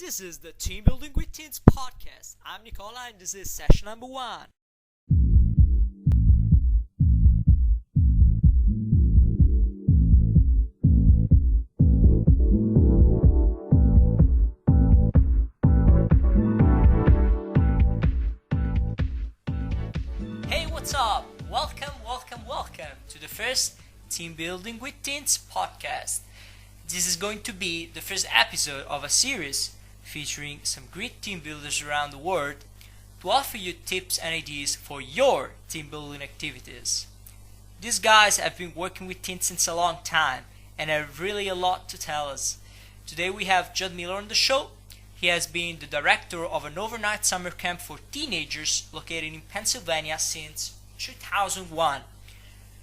This is the Team Building with Teens podcast. I'm Nicola and this is session number 1. Hey, what's up? Welcome to the first Team Building with Teens podcast. This is going to be the first episode of a series featuring some great team builders around the world to offer you tips and ideas for your team building activities. These guys have been working with teens since a long time and have really a lot to tell us. Today we have Jud Millar on the show. He has been the director of an overnight summer camp for teenagers located in Pennsylvania since 2001.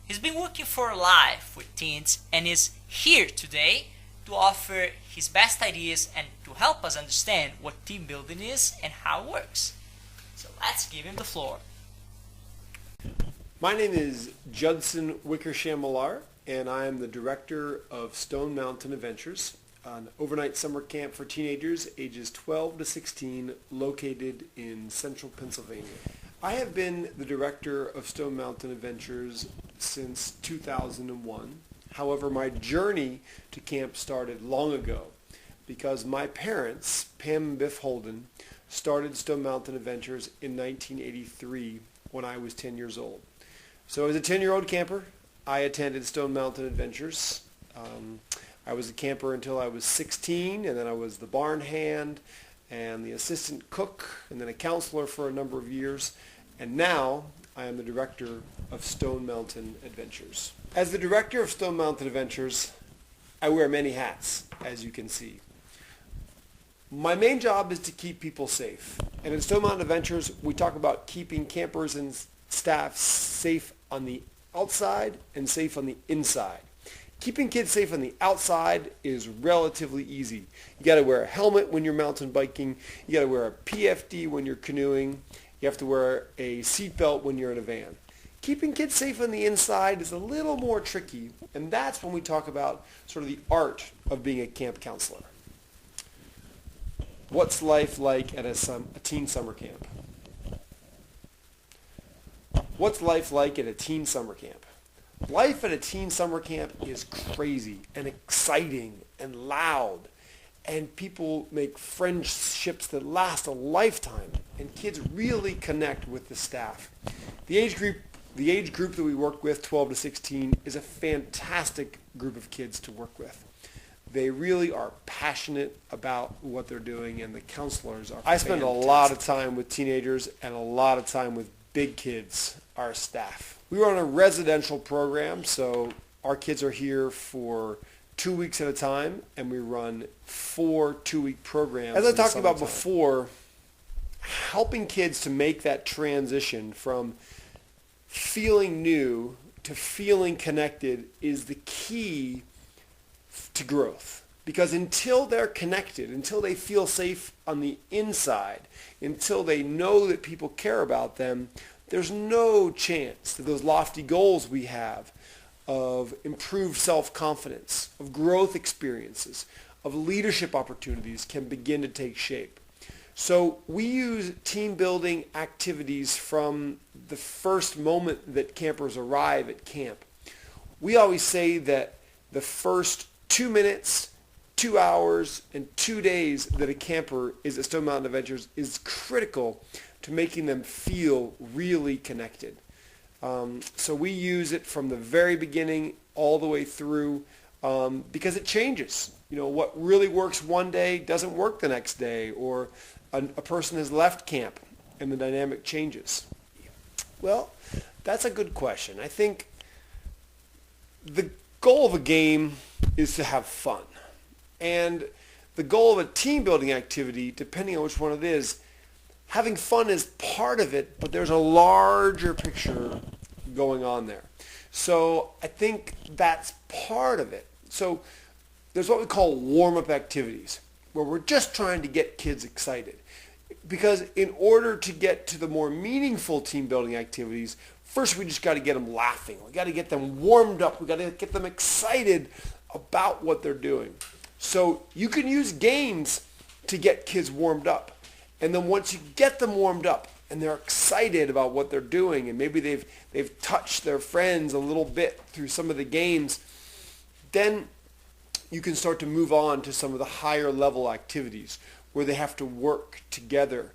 He's been working for life with teens and is here today to offer his best ideas and to help us understand what team building is and how it works. So let's give him the floor. My name is Judson Millar, and I am the director of Stone Mountain Adventures, an overnight summer camp for teenagers ages 12 to 16 located in central Pennsylvania. I have been the director of Stone Mountain Adventures since 2001. However, my journey to camp started long ago because my parents, Pam and Biff Holden, started Stone Mountain Adventures in 1983 when I was 10 years old. So as a 10-year-old camper, I attended Stone Mountain Adventures. I was a camper until I was 16, and then I was the barn hand and the assistant cook and then a counselor for a number of years. And now I am the director of Stone Mountain Adventures. As the director of Stone Mountain Adventures, I wear many hats, as you can see. My main job is to keep people safe. And in Stone Mountain Adventures, we talk about keeping campers and staff safe on the outside and safe on the inside. Keeping kids safe on the outside is relatively easy. You got to wear a helmet when you're mountain biking. You got to wear a PFD when you're canoeing. You have to wear a seatbelt when you're in a van. Keeping kids safe on the inside is a little more tricky, and that's when we talk about sort of the art of being a camp counselor. What's life like at a teen summer camp? What's life like at a teen summer camp? Life at a teen summer camp is crazy and exciting and loud, and people make friendships that last a lifetime, and kids really connect with the staff. The age group that we work with, 12 to 16, is a fantastic group of kids to work with. They really are passionate about what they're doing, and the counselors are fantastic. I spend a lot of time with teenagers and a lot of time with big kids, our staff. We run a residential program, so our kids are here for 2 weeks at a time, and we run 4 2-week programs. As I talked about before, helping kids to make that transition from feeling new to feeling connected is the key to growth. Because until they're connected, until they feel safe on the inside, until they know that people care about them, there's no chance that those lofty goals we have of improved self-confidence, of growth experiences, of leadership opportunities can begin to take shape. So we use team building activities from the first moment that campers arrive at camp. We always say that the first 2 minutes, 2 hours, and 2 days that a camper is at Stone Mountain Adventures is critical to making them feel really connected. So we use it from the very beginning all the way through because it changes. You know, what really works one day doesn't work the next day, or a person has left camp and the dynamic changes. Well, that's a good question. I think the goal of a game is to have fun. And the goal of a team building activity, depending on which one it is, having fun is part of it, but there's a larger picture going on there. So I think that's part of it. So there's what we call warm-up activities, where we're just trying to get kids excited. Because in order to get to the more meaningful team building activities, first we just got to get them laughing. We got to get them warmed up. We got to get them excited about what they're doing. So you can use games to get kids warmed up. And then once you get them warmed up and they're excited about what they're doing, and maybe they've touched their friends a little bit through some of the games, then you can start to move on to some of the higher level activities where they have to work together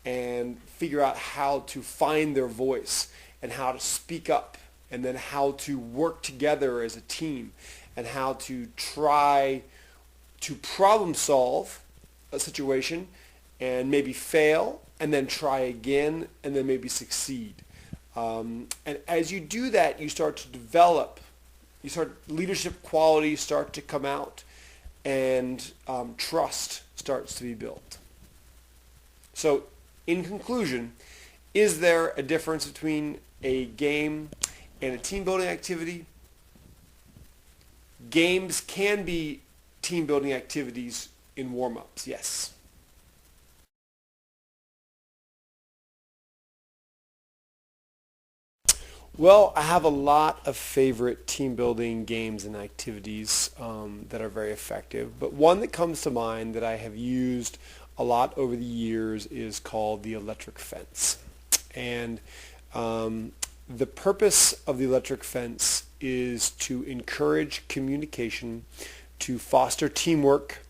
and figure out how to find their voice and how to speak up, and then how to work together as a team, and how to try to problem solve a situation and maybe fail and then try again and then maybe succeed. And as you do that, you start to develop, leadership qualities start to come out, and trust starts to be built. So in conclusion, is there a difference between a game and a team building activity? Games can be team building activities in warm-ups, yes. Well, I have a lot of favorite team building games and activities that are very effective, but one that comes to mind that I have used a lot over the years is called the electric fence. And the purpose of the electric fence is to encourage communication, to foster teamwork,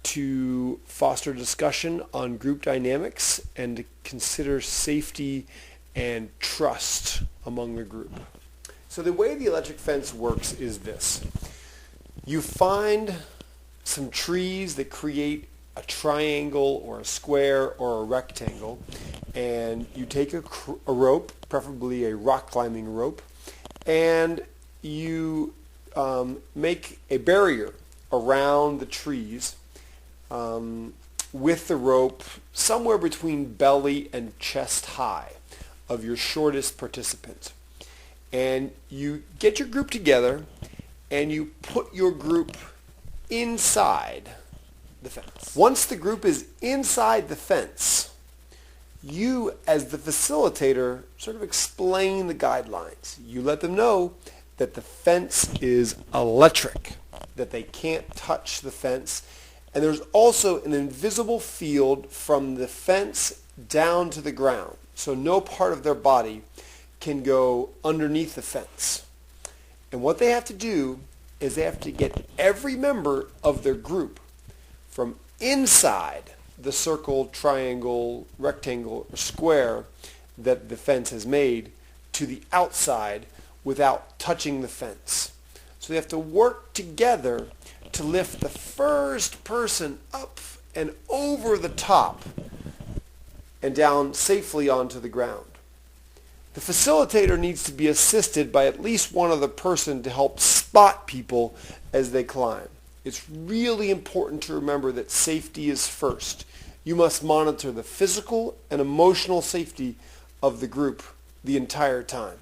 to foster discussion on group dynamics, and to consider safety and trust among the group. So the way the electric fence works is this. You find some trees that create a triangle or a square or a rectangle, and you take a rope, preferably a rock climbing rope, and you make a barrier around the trees with the rope somewhere between belly and chest high of your shortest participant. And you get your group together and you put your group inside the fence. Once the group is inside the fence, you as the facilitator sort of explain the guidelines. You let them know that the fence is electric, that they can't touch the fence, and there's also an invisible field from the fence down to the ground, so no part of their body can go underneath the fence. And what they have to do is they have to get every member of their group from inside the circle, triangle, rectangle, or square that the fence has made to the outside without touching the fence. So they have to work together to lift the first person up and over the top and down safely onto the ground. The facilitator needs to be assisted by at least one other person to help spot people as they climb. It's really important to remember that safety is first. You must monitor the physical and emotional safety of the group the entire time.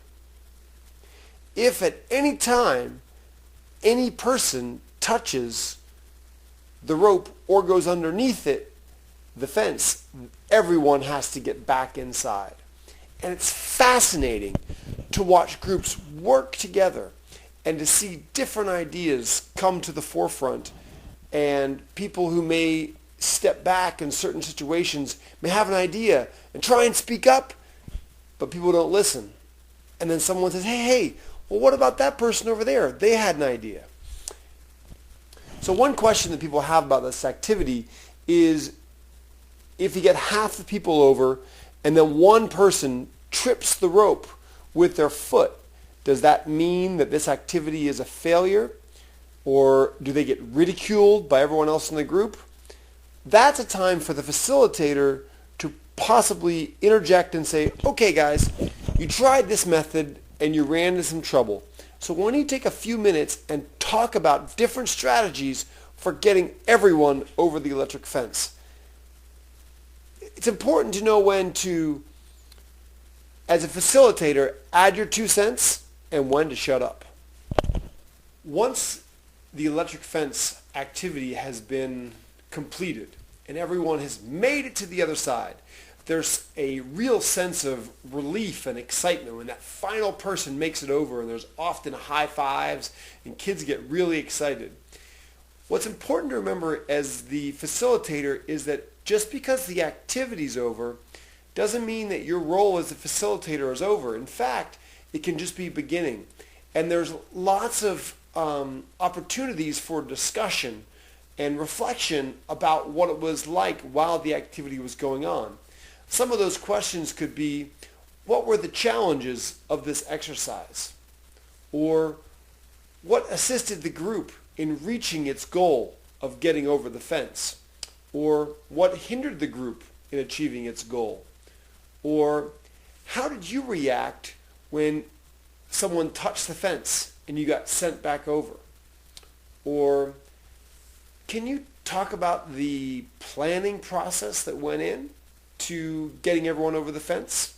If at any time any person touches the rope or goes underneath it, the fence, everyone has to get back inside. And it's fascinating to watch groups work together and to see different ideas come to the forefront, and people who may step back in certain situations may have an idea and try and speak up, but people don't listen. And then someone says, hey, well, what about that person over there? They had an idea. So one question that people have about this activity is, if you get half the people over and then one person trips the rope with their foot, does that mean that this activity is a failure? Or do they get ridiculed by everyone else in the group? That's a time for the facilitator to possibly interject and say, okay guys, you tried this method and you ran into some trouble. So why don't you take a few minutes and talk about different strategies for getting everyone over the electric fence. It's important to know when to, as a facilitator, add your 2 cents and when to shut up. Once the electric fence activity has been completed and everyone has made it to the other side, there's a real sense of relief and excitement when that final person makes it over, and there's often high fives and kids get really excited. What's important to remember as the facilitator is that just because the activity's over doesn't mean that your role as a facilitator is over. In fact, it can just be beginning. And there's lots of opportunities for discussion and reflection about what it was like while the activity was going on. Some of those questions could be, what were the challenges of this exercise? Or what assisted the group in reaching its goal of getting over the fence? Or what hindered the group in achieving its goal? Or how did you react when someone touched the fence and you got sent back over? Or can you talk about the planning process that went in to getting everyone over the fence?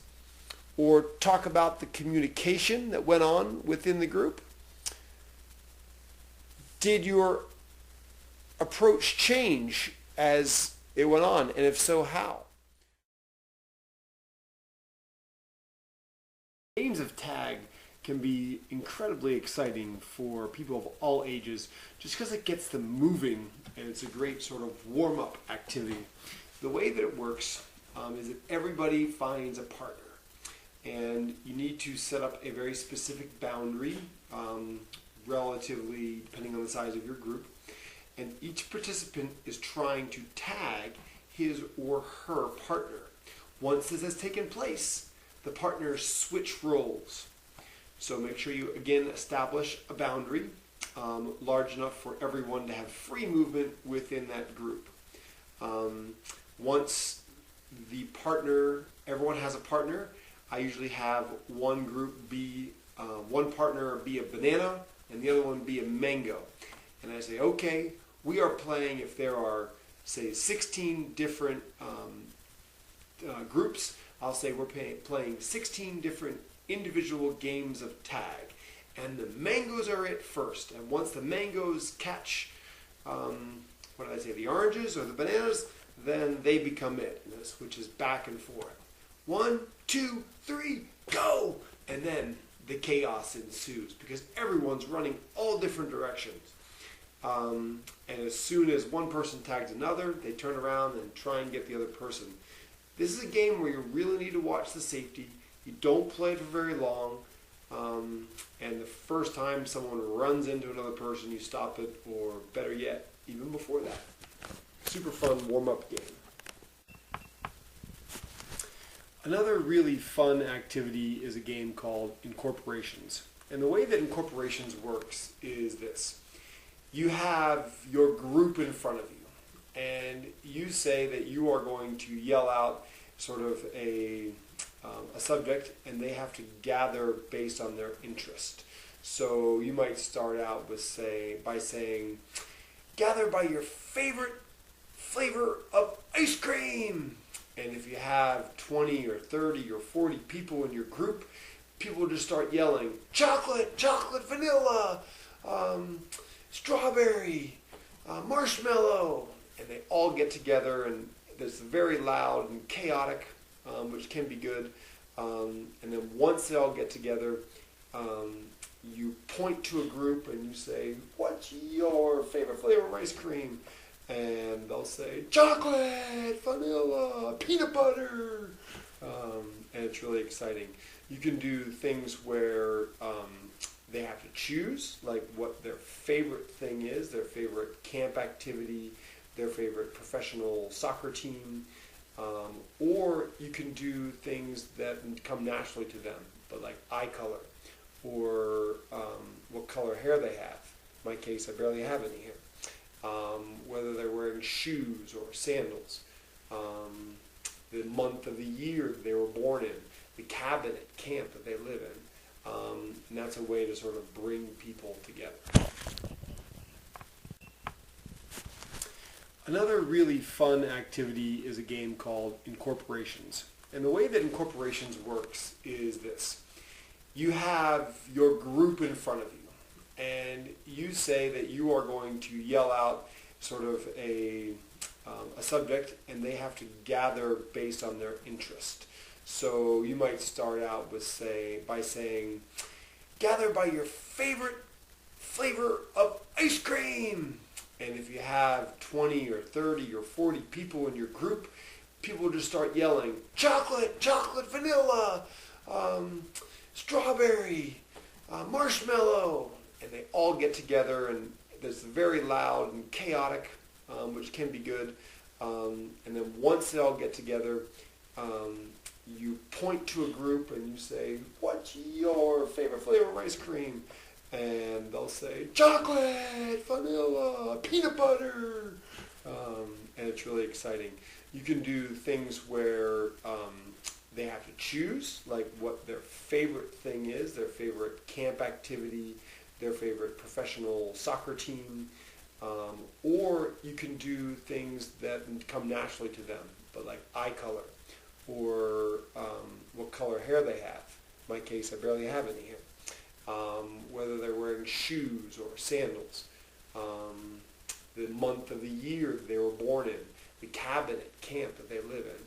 Or talk about the communication that went on within the group? Did your approach change as it went on? And if so, how? Games of tag can be incredibly exciting for people of all ages just because it gets them moving and it's a great sort of warm-up activity. The way that it works is that everybody finds a partner and you need to set up a very specific boundary, relatively depending on the size of your group, and each participant is trying to tag his or her partner. Once this has taken place, the partners switch roles. So make sure you again establish a boundary large enough for everyone to have free movement within that group. Once the partner, everyone has a partner, I usually have one group be, one partner be a banana and the other one be a mango. And I say, okay, we are playing, if there are, say, 16 different groups, I'll say we're playing 16 different individual games of tag. And the mangoes are it first. And once the mangoes catch, the oranges or the bananas, then they become it. And it switches back and forth. 1, 2, 3, go! And then the chaos ensues because everyone's running all different directions. And as soon as one person tags another, they turn around and try and get the other person. This is a game where you really need to watch the safety. You don't play for very long. And the first time someone runs into another person, you stop it, or better yet, even before that. Super fun warm-up game. Another really fun activity is a game called Incorporations. And the way that Incorporations works is this. You have your group in front of you, and you say that you are going to yell out sort of a subject, and they have to gather based on their interest. So you might start out with by saying, gather by your favorite flavor of ice cream. And if you have 20 or 30 or 40 people in your group, people just start yelling, chocolate, chocolate, vanilla, strawberry, marshmallow. And they all get together, and it's very loud and chaotic, which can be good. And then once they all get together, you point to a group and you say, what's your favorite flavor of ice cream? And they'll say, chocolate, vanilla, peanut butter. And it's really exciting. You can do things where they have to choose, like what their favorite thing is, their favorite camp activity, their favorite professional soccer team. Or you can do things that come naturally to them, but like eye color, or what color hair they have. In my case, I barely have any hair. Whether they're wearing shoes or sandals, the month of the year they were born in, the cabin at camp that they live in. And that's a way to sort of bring people together. Another really fun activity is a game called Incorporations. And the way that Incorporations works is this. You have your group in front of you, and you say that you are going to yell out sort of a subject, and they have to gather based on their interest. So you might start out by saying, gather by your favorite flavor of ice cream. And if you have 20 or 30 or 40 people in your group, people just start yelling, chocolate, chocolate, vanilla, strawberry, marshmallow. And they all get together, and there's very loud and chaotic, which can be good. And then once they all get together, you point to a group and you say, what's your favorite flavor of ice cream? And they'll say, chocolate, vanilla, peanut butter. And it's really exciting. You can do things where they have to choose, like what their favorite thing is, their favorite camp activity, their favorite professional soccer team. Or you can do things that come naturally to them, but like eye color, or what color hair they have. In my case, I barely have any hair. Whether they're wearing shoes or sandals, the month of the year that they were born in, the cabin at camp that they live in.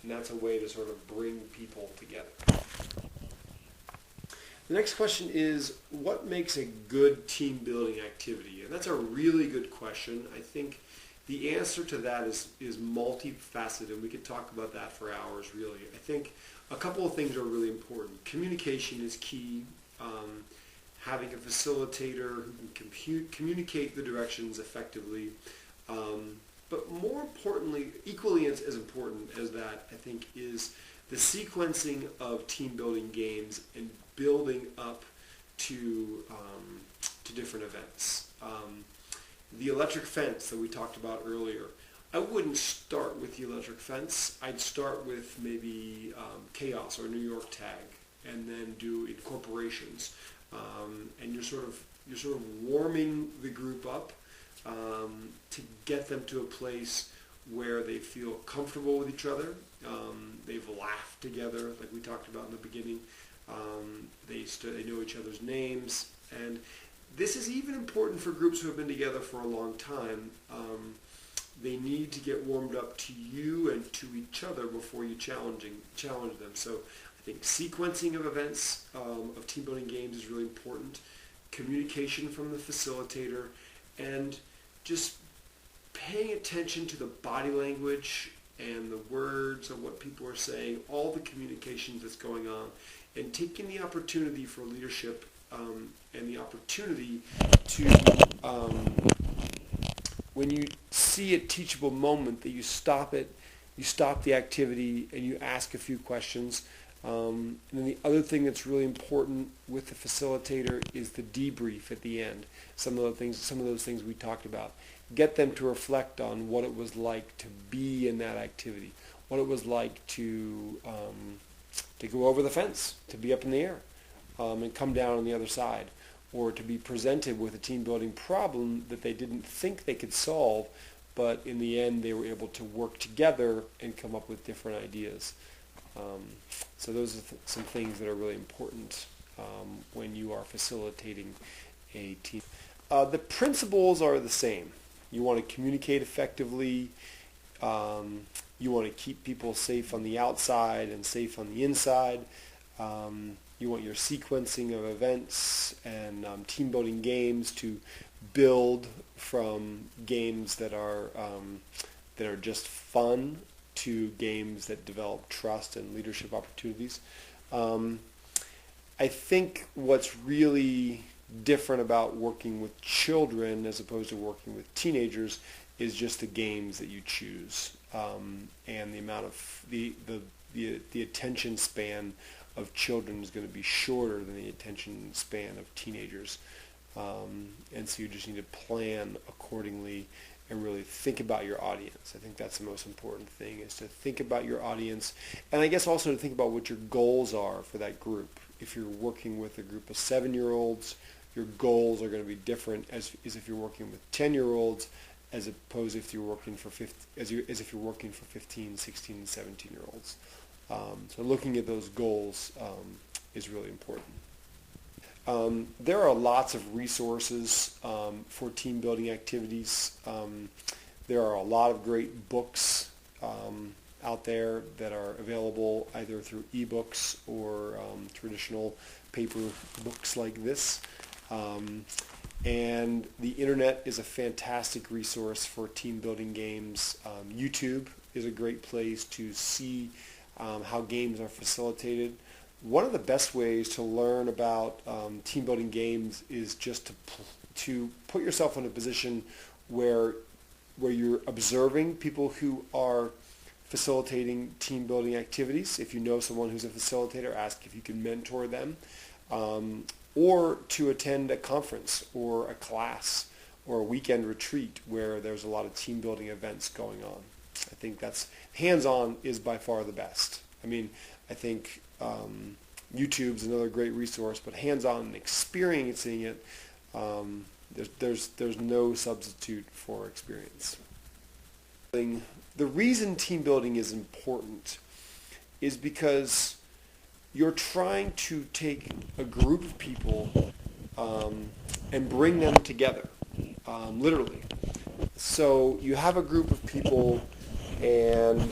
And that's a way to sort of bring people together. The next question is, what makes a good team building activity? And that's a really good question. I think the answer to that is multifaceted, and we could talk about that for hours, really. I think a couple of things are really important. Communication is key. Having a facilitator who can communicate the directions effectively. But more importantly, equally as important as that, I think, is the sequencing of team building games and building up to different events. The electric fence that we talked about earlier, I wouldn't start with the electric fence. I'd start with maybe chaos or New York tag, and then do incorporations. And you're sort of warming the group up to get them to a place where they feel comfortable with each other. They've laughed together, like we talked about in the beginning. They know each other's names, and this is even important for groups who have been together for a long time. They need to get warmed up to you and to each other before you challenge them. So I think sequencing of events, of team building games is really important. Communication from the facilitator, and just paying attention to the body language and the words of what people are saying, all the communications that's going on, and taking the opportunity for leadership and the opportunity to, when you see a teachable moment, that you stop it, you stop the activity, and you ask a few questions. And then the other thing that's really important with the facilitator is the debrief at the end. Some of those things we talked about. Get them to reflect on what it was like to be in that activity, what it was like to go over the fence, to be up in the air, and come down on the other side, or to be presented with a team building problem that they didn't think they could solve, but in the end they were able to work together and come up with different ideas. So those are some things that are really important when you are facilitating a team. The principles are the same. You want to communicate effectively. You want to keep people safe on the outside and safe on the inside. You want your sequencing of events and team building games to build from games that are just fun to games that develop trust and leadership opportunities. I think what's really different about working with children as opposed to working with teenagers is just the games that you choose, and the amount of the attention span of children is going to be shorter than the attention span of teenagers, and so you just need to plan accordingly and really think about your audience. I think that's the most important thing, is to think about your audience, and I guess also to think about what your goals are for that group. If you're working with a group of 7-year-olds, your goals are going to be different as if you're working with 10-year-olds, as opposed if you're working for 15, 16, and 17-year-olds. So looking at those goals is really important. There are lots of resources for team building activities. There are a lot of great books out there that are available either through ebooks or traditional paper books like this. And the internet is a fantastic resource for team building games. YouTube is a great place to see how games are facilitated. One of the best ways to learn about team building games is just to put yourself in a position where you're observing people who are facilitating team building activities. If you know someone who's a facilitator, ask if you can mentor them. Or to attend a conference or a class or a weekend retreat where there's a lot of team building events going on. I think that's hands-on is by far the best. I mean, I think YouTube's another great resource, but hands-on and experiencing it, there's no substitute for experience. The reason team building is important is because you're trying to take a group of people and bring them together, literally. So you have a group of people and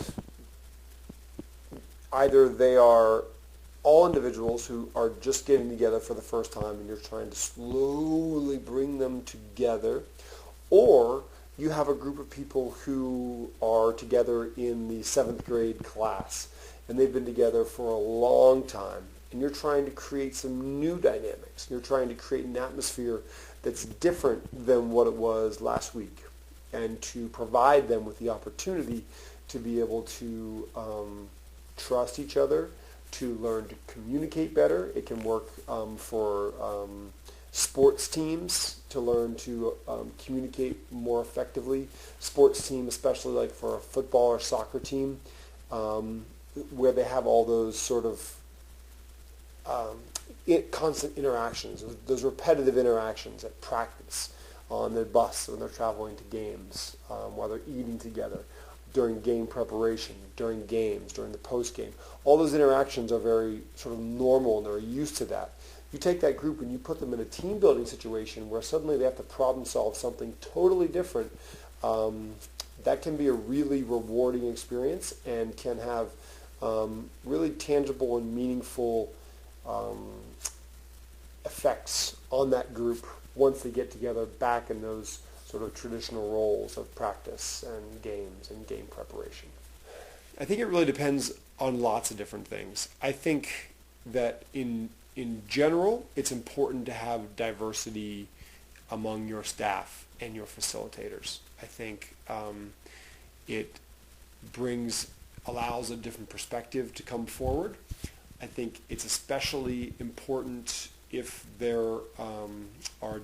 either they are all individuals who are just getting together for the first time and you're trying to slowly bring them together, or you have a group of people who are together in the 7th grade class and they've been together for a long time, and you're trying to create some new dynamics. You're trying to create an atmosphere that's different than what it was last week, and to provide them with the opportunity to be able to trust each other, to learn to communicate better. It can work for sports teams to learn to communicate more effectively. Sports team, especially like for a football or soccer team, where they have all those sort of constant interactions, those repetitive interactions at practice, on their bus when they're traveling to games, while they're eating together, during game preparation, during games, during the post-game. All those interactions are very sort of normal and they're used to that. You take that group and you put them in a team building situation where suddenly they have to problem solve something totally different. That can be a really rewarding experience and can have really tangible and meaningful effects on that group once they get together back in those sort of traditional roles of practice and games and game preparation. I think it really depends on lots of different things. I think that in general, it's important to have diversity among your staff and your facilitators. I think it allows a different perspective to come forward. I think it's especially important if there are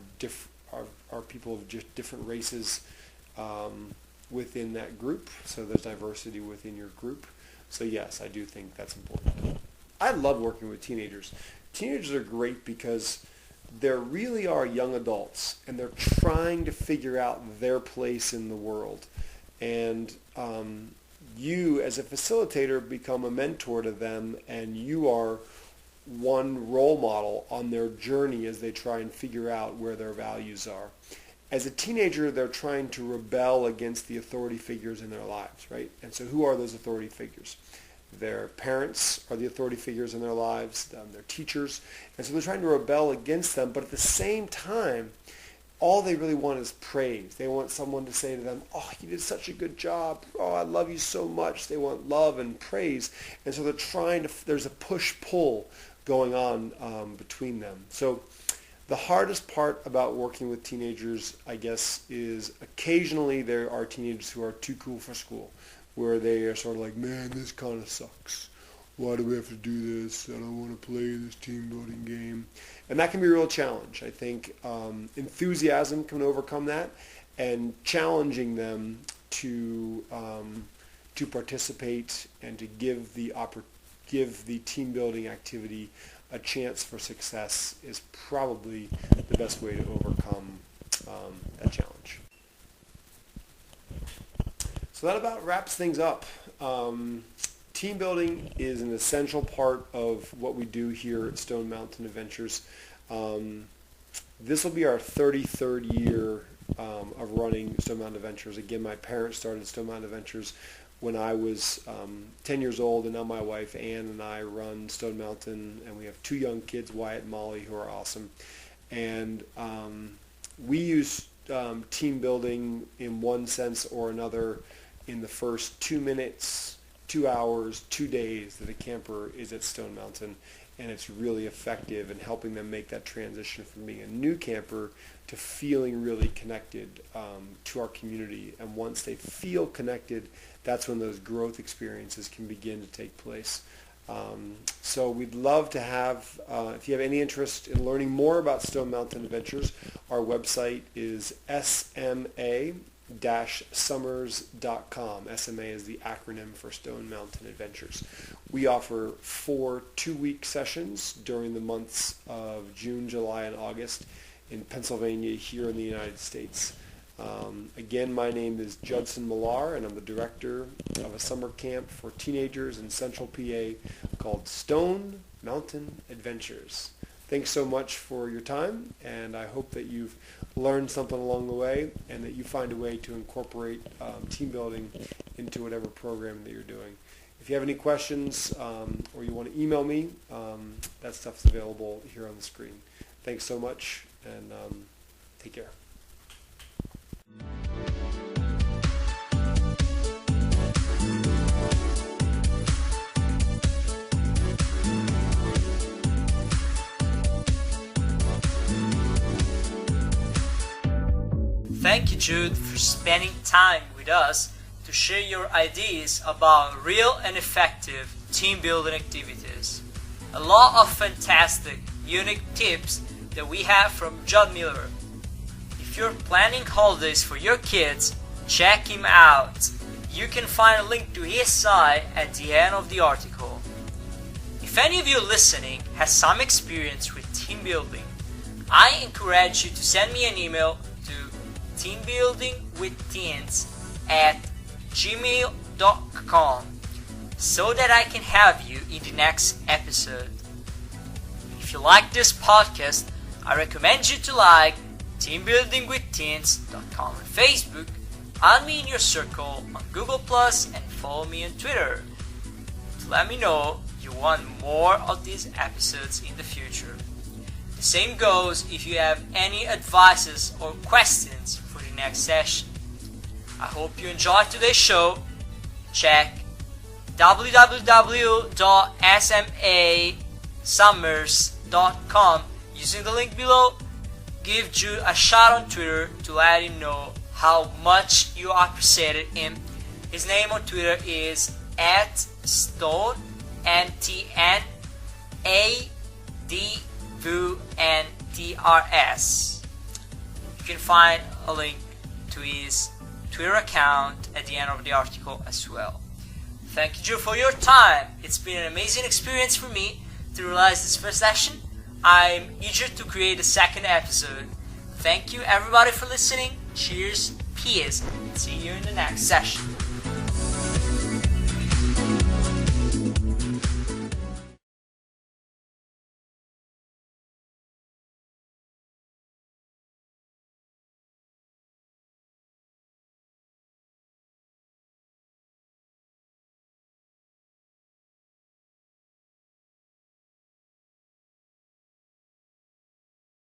people of just different races within that group, so there's diversity within your group. So yes, I do think that's important. I love working with teenagers. Teenagers are great because they really are young adults, and they're trying to figure out their place in the world. And you, as a facilitator, become a mentor to them, and you are one role model on their journey as they try and figure out where their values are. As a teenager, they're trying to rebel against the authority figures in their lives, right? And so who are those authority figures? Their parents are the authority figures in their lives, their teachers. And so they're trying to rebel against them, but at the same time, all they really want is praise. They want someone to say to them, "Oh, you did such a good job. Oh, I love you so much." They want love and praise. And so there's a push-pull going on between them. So the hardest part about working with teenagers, I guess, is occasionally there are teenagers who are too cool for school, where they are sort of like, "Man, this kind of sucks. Why do we have to do this? I don't want to play this team building game." And that can be a real challenge. I think enthusiasm can overcome that, and challenging them to participate and to give the team building activity a chance for success is probably the best way to overcome that challenge. So that about wraps things up. Team building is an essential part of what we do here at Stone Mountain Adventures. This will be our 33rd year of running Stone Mountain Adventures. Again, my parents started Stone Mountain Adventures when I was 10 years old, and now my wife Ann and I run Stone Mountain, and we have 2 young kids, Wyatt and Molly, who are awesome. And We use team building in one sense or another in the first 2 minutes, 2 hours, 2 days that a camper is at Stone Mountain, and it's really effective in helping them make that transition from being a new camper to feeling really connected to our community. And once they feel connected, that's when those growth experiences can begin to take place. So we'd love to have, if you have any interest in learning more about Stone Mountain Adventures, our website is sma-summers.com. SMA is the acronym for Stone Mountain Adventures. We offer 4 2-week sessions during the months of June, July, and August in Pennsylvania here in the United States. Again, my name is Jud Millar, and I'm the director of a summer camp for teenagers in Central PA called Stone Mountain Adventures. Thanks so much for your time, and I hope that you've learned something along the way and that you find a way to incorporate team building into whatever program that you're doing. If you have any questions or you want to email me, that stuff's available here on the screen. Thanks so much, and take care. Thank you, Jude, for spending time with us to share your ideas about real and effective team building activities. A lot of fantastic, unique tips that we have from Jud Millar. If you're planning holidays for your kids, check him out. You can find a link to his site at the end of the article. If any of you listening has some experience with team building, I encourage you to send me an email to teambuildingwithteens@gmail.com so that I can have you in the next episode. If you like this podcast, I recommend you to like teambuildingwithteens.com on Facebook, add me in your circle on Google Plus, and follow me on Twitter to let me know you want more of these episodes in the future. The same goes if you have any advices or questions for the next session. I hope you enjoyed today's show. Check www.sma-summers.com using the link below. Give Jude a shout on Twitter to let him know how much you appreciated him. His name on Twitter is @StoneNTNADVUNTRS. You can find a link to his Twitter account at the end of the article as well. Thank you, Jude, for your time. It's been an amazing experience for me to realize this first session. I'm eager to create a second episode. Thank you everybody for listening. Cheers, peace, see you in the next session.